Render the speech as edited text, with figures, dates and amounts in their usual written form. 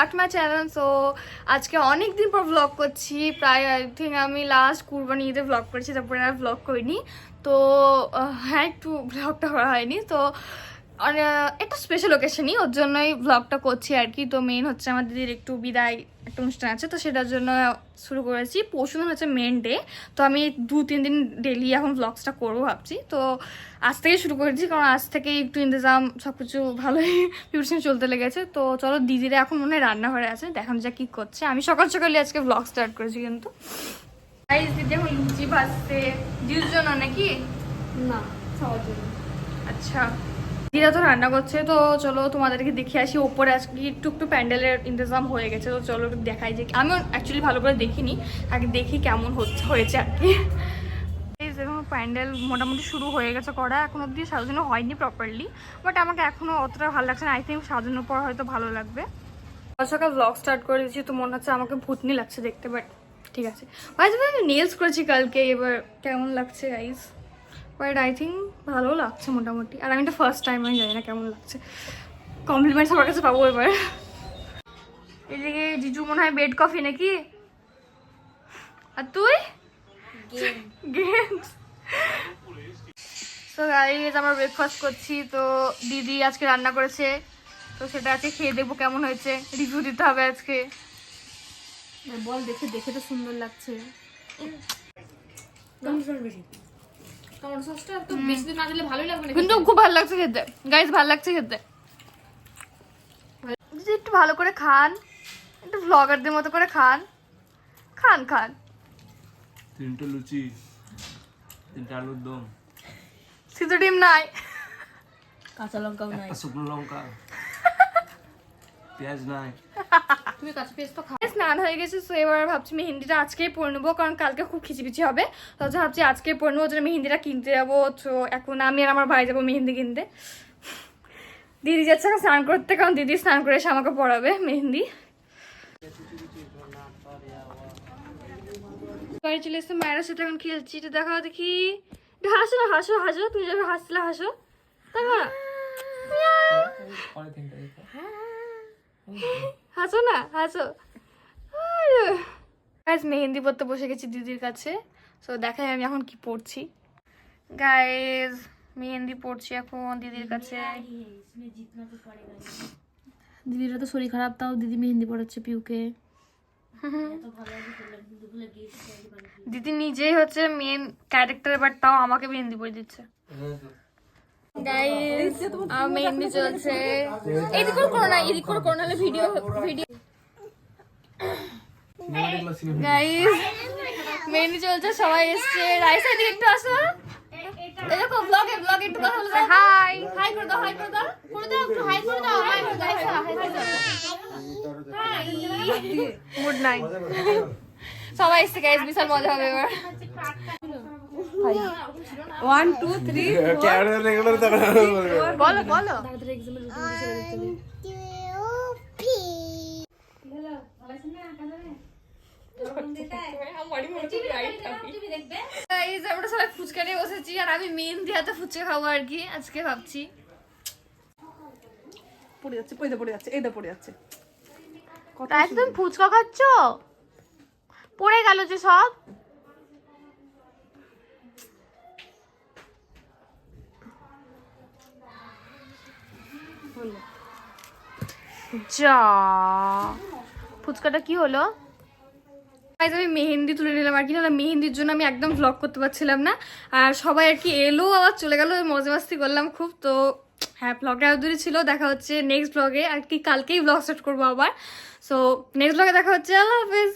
Back to my channel. So আজকে অনেক দিন পর ব্লগ করছি, প্রায় আই থিঙ্ক আমি লাস্ট কুরবানি ঈদে ব্লগ করেছি, তারপরে আর ব্লগ করিনি। তো হ্যাঁ, একটু ব্লগটা করা হয়নি। তো একটা স্পেশাল ওকেশনই, ওর জন্যই ব্লগটা করছি আর কি। তো মেন হচ্ছে আমার দিদির একটু বিদায় একটা অনুষ্ঠান আছে, তো সেটার জন্য শুরু করেছি। পরশুদিন হচ্ছে মেন ডে, তো আমি 2-3 দিন ডেলি এখন ব্লগসটা করবো ভাবছি। তো আজ থেকে শুরু করেছি, কারণ আজ থেকে একটু ইন্তজাম সব কিছু ভালোই প্রিপারেশন চলতে লেগেছে। তো চলো, দিদিরা এখন মনে হয় রান্নাঘরে আছে, দেখানো যা কি করছে। আমি সকাল সকালে আজকে ব্লগ স্টার্ট করেছি কিন্তু। দিদি এখন লুচি ভাজছে দিদির জন্য নাকি? না, খাওয়ার জন্য। আচ্ছা, দিদা তো রান্না করছে। তো চলো তোমাদেরকে দেখে আসি। ওপরে আজকে একটু একটু প্যান্ডেলের ইন্তজাম হয়ে গেছে, তো চলো একটু দেখাই যে আমিও অ্যাকচুয়ালি ভালো করে দেখিনি, আগে দেখি কেমন হয়েছে আর কি। প্যান্ডেল মোটামুটি শুরু হয়ে গেছে করা, এখন অব্দি সাজানো হয়নি প্রপারলি, বাট আমাকে এখনো অতটা ভালো লাগছে না। আই থিঙ্ক সাজানোর পর হয়তো ভালো লাগবে। সকাল ব্লগ স্টার্ট করে দিয়েছি, তো মনে হচ্ছে আমাকে ভূতনি লাগছে দেখতে, বাট ঠিক আছে। আমি নেলস করেছি কালকে, এবার কেমন লাগছে গাইস, বাট আই থিঙ্ক ভালো লাগছে মোটামুটি। আর আমি এটা ফার্স্ট টাইম, আমি জানি না কেমন লাগছে। কমপ্লিমেন্টস আমার কাছে পাবো এবার। এদিকে জিজু মনে হয় বেড কফি নাকি, আর তুই গেমস। তো গাইস, আমরা ব্রেকফাস্ট করছি। তো দিদি আজকে রান্না করেছে, তো সেটা আজকে খেয়ে দেখবো কেমন হয়েছে, রিভিউ দিতে হবে আজকে। বল, দেখে দেখে তো সুন্দর লাগছে। টমেটো সসটা তো বেশি দিন না দিলে ভালোই লাগবে না, কিন্তু খুব ভালো লাগছে খেতে গাইস, ভালো লাগছে খেতে। যদি একটু ভালো করে খান, একটু ভ্লগারদের মতো করে খান, খান খান। 3টে লুচি, 3টে আলুর দম, সিদ্ধ ডিম নাই, কাঁচা লঙ্কাও নাই, একটা শুকনো লঙ্কা, পেঁয়াজ নাই। তুমি কাঁচা পেঁয়াজ তো খাও। স্নান হয়ে গেছে। তো এবার ভাবছি মেহেন্দিটা আজকেই পরে নেবো, কারণ কালকে খুব খিচিপিচি হবে। তো ভাবছি আজকেই পরে নেবো, জন্য মেহেন্দিটা কিনতে যাবো। তো এখন আমি আর আমার ভাই যাবো মেহেন্দি কিনতে। দিদি যাচ্ছে এখন স্নান করতে, কারণ দিদি স্নান করে এসে আমাকে পড়াবে মেহেন্দি। বাড়ি চলে এসে মায়ের সাথে এখন খেলছি। এটা দেখাও দেখি, হাসো না, হাসো হাসো, তুমি যখন হাসছিলে হাসো, দেখো না, হাসো না, হাসো। গাইস, মেহেন্দি পড়তে বসে গেছি দিদির কাছে। সো দেখাই আমি এখন কি পড়ছি। গাইস, মেহেন্দি পড়ছি এখন দিদির কাছে। দিদিরা তো শরীর খারাপ, তাও দিদি মেহেন্দি পড়াচ্ছে পিউকে। দিদি নিজেই হচ্ছে মেন ক্যারেক্টার, বাট তাও আমাকে মেহেন্দি পরে দিচ্ছে। গাইস, মেহেন্দি চলছে। এদিক করে করো না, এদিক করে করো, নাহলে ভিডিও ভিডিও। গাইস, মেহেন্দি চলছে, সবাই এসছে। রাইসা এদিকে একটু আসো, দেখো ব্লগে ব্লগে একটু কথা বলে। হাই হাই করে দাও, হাই করে দাও, করে দাও একটু, হাই করে দাও, হাই করে দাও, হাই করে দাও। Hi, good night. সবাই এসছে গাইস, বিশাল মজা হবে এবার। 1 2 3 বলো বলো। আমরা সবাই ফুচকা নিয়ে বসেছি, আর আমি মেহেন্দি হাতে ফুচকা খাবো আর কি আজকে ভাবছি। পড়ে যাচ্ছে, পড়ে যাচ্ছে, এই দা পড়ে যাচ্ছে। একদম ফুচকা খাচ্ছ, পড়ে গেল যে সব। যা, ফুচকাটা কি হলো? আমি মেহেন্দি তুলে নিলাম আর কি, না মেহেন্দির জন্য আমি একদম ভ্লগ করতে পারছিলাম না। আর সবাই আর কি এলো, আবার চলে গেল, মজা মাস্তি করলাম খুব। তো হ্যাঁ, ব্লগটা এতদূরই ছিল। দেখা হচ্ছে নেক্সট ব্লগে আর কি, কালকেই ব্লগ স্টার্ট করবো আবার। সো নেক্সট ব্লগে দেখা হচ্ছে, আল্লাহ হাফেজ।